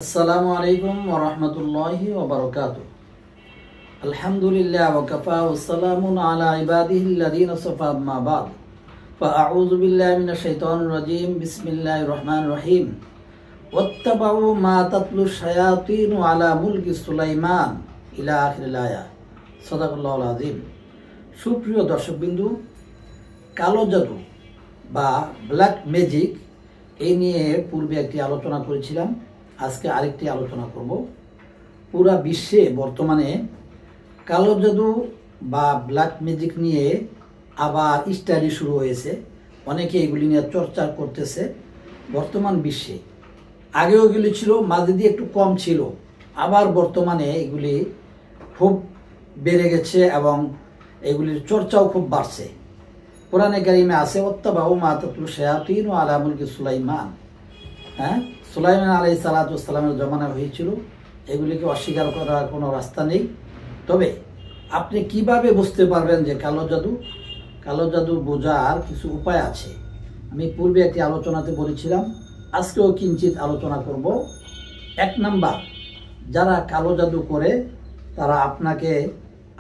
আসসালামু আলাইকুম ওয়া রাহমাতুল্লাহি ওয়া বারাকাতুহু। আলহামদুলিল্লাহ ওয়া কাফা ওয়া সালামুন আলা ইবাদিহিল্লাযীনা সাফা আম্মা বা'দ। ফাআউযু বিল্লাহি মিনাশ শাইতানির রাজীম। বিসমিল্লাহির রহমানির রহিম। ওয়াত্তাবাউ মা তাতলু শায়াতিনু আলা মুলকি সুলাইমান ইলা আখিরিল আয়া। সাদাকাল্লাহুল আযীম। সুপ্রিয় দর্শকবিন্দু, কালো জাদু বা ব্ল্যাক ম্যাজিক এই নিয়ে পূর্বে একটি আলোচনা করেছিলাম। আজকে আরেকটি আলোচনা করব। পুরা বিশ্বে বর্তমানে কালো জাদু বা ব্ল্যাক ম্যাজিক নিয়ে আবার স্টাডি শুরু হয়েছে। অনেকে এগুলি নিয়ে চর্চা করতেছে বর্তমান বিশ্বে। আগেও এগুলি ছিল, মাঝে দিয়ে একটু কম ছিল, আবার বর্তমানে এগুলি খুব বেড়ে গেছে এবং এগুলির চর্চাও খুব বাড়ছে। কোরআনে কারিমে আছে ওয়াত্তাবাউ মা তাতলু শায়াতিনু আলা মুলকি সুলাইমান। সুলাইমান আলাইহিস সালাতু ওয়াস সালামের জমানা হয়েছিল। এগুলিকে অস্বীকার করার কোনো রাস্তা নেই। তবে আপনি কিভাবে বুঝতে পারবেন যে কালো জাদু বোঝার কিছু উপায় আছে। আমি পূর্বে একটি আলোচনাতে বলেছিলাম, আজকেও কিঞ্চিত আলোচনা করব। 1 নাম্বার, যারা কালো জাদু করে তারা আপনাকে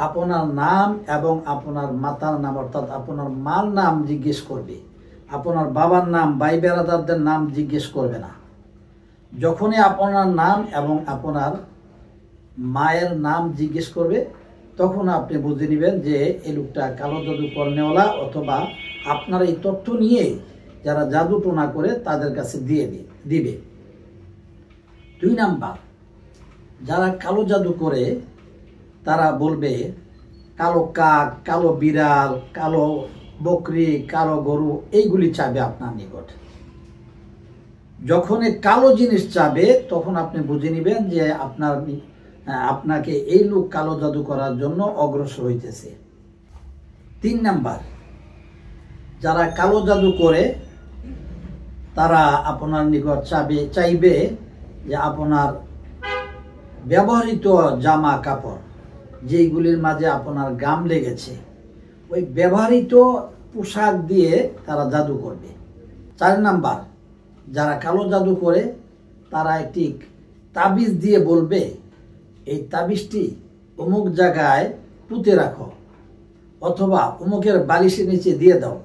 আপনার নাম এবং আপনার মাতার নাম অর্থাৎ আপনার মার নাম জিজ্ঞেস করবে, আপনার বাবার নাম, ভাই বেরাদারদের নাম জিজ্ঞেস করবে না। যখনই আপনার নাম এবং আপনার মায়ের নাম জিজ্ঞেস করবে তখন আপনি বুঝে নেবেন যে এই লোকটা কালো জাদু করনেওয়ালা, অথবা আপনার এই তথ্য নিয়ে যারা জাদু টোনা করে তাদের কাছে দিবে। 2 নাম্বার, যারা কালো জাদু করে তারা বলবে কালো কাক, কালো বিড়াল, কালো বকরি, কালো গরু এইগুলি চাবে আপনার নিকট। যখন কালো জিনিস চাবে তখন আপনি বুঝে নেবেন যে আপনাকে এই লোক কালো জাদু করার জন্য অগ্রসর হইতেছে। 3 নাম্বার, যারা কালো জাদু করে তারা আপনার নিকট চাইবে যে আপনার ব্যবহৃত জামা কাপড় যেইগুলির মাঝে আপনার গাম লেগেছে ওই ব্যবহৃত পোশাক দিয়ে তারা জাদু করবে। 4 নাম্বার, যারা কালো জাদু করে তারা একটি তাবিজ দিয়ে বলবে এই তাবিজটি অমুক জায়গায় পুঁতে রাখো, অথবা অমুকের বালিশের নিচে দিয়ে দাও,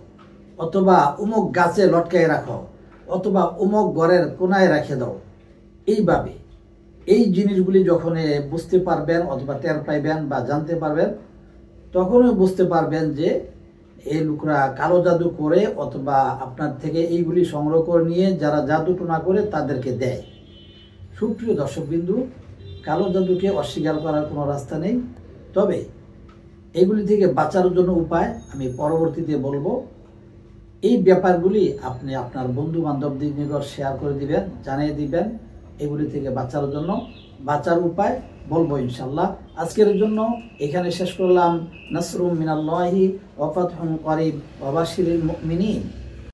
অথবা অমুক গাছে লটকায় রাখো, অথবা অমুক ঘরের কোনায় রেখে দাও। এইভাবে এই জিনিসগুলি যখন বুঝতে পারবেন অথবা টের পাইবেন বা জানতে পারবেন তখনই বুঝতে পারবেন যে এই লোকরা কালো জাদু করে অথবা আপনার থেকে এইগুলি সংগ্রহ করে নিয়ে যারা জাদু টোনা করে তাদেরকে দেয়। সুপ্রিয় দর্শকবিন্দু, কালো জাদুকে অস্বীকার করার কোনো রাস্তা নেই। তবে এগুলি থেকে বাঁচার জন্য উপায় আমি পরবর্তীতে বলবো। এই ব্যাপারগুলি আপনি আপনার বন্ধু বান্ধবদের নিকট শেয়ার করে দিবেন, জানিয়ে দিবেন। এগুলি থেকে বাঁচার উপায় বলবো ইনশাল্লাহ। আজকের জন্য এখানে শেষ করলাম। নাসরুম মিনাল্লাহি ওয়া ফাতহুন করিব ওয়া বাশিরিল মুমিনিন।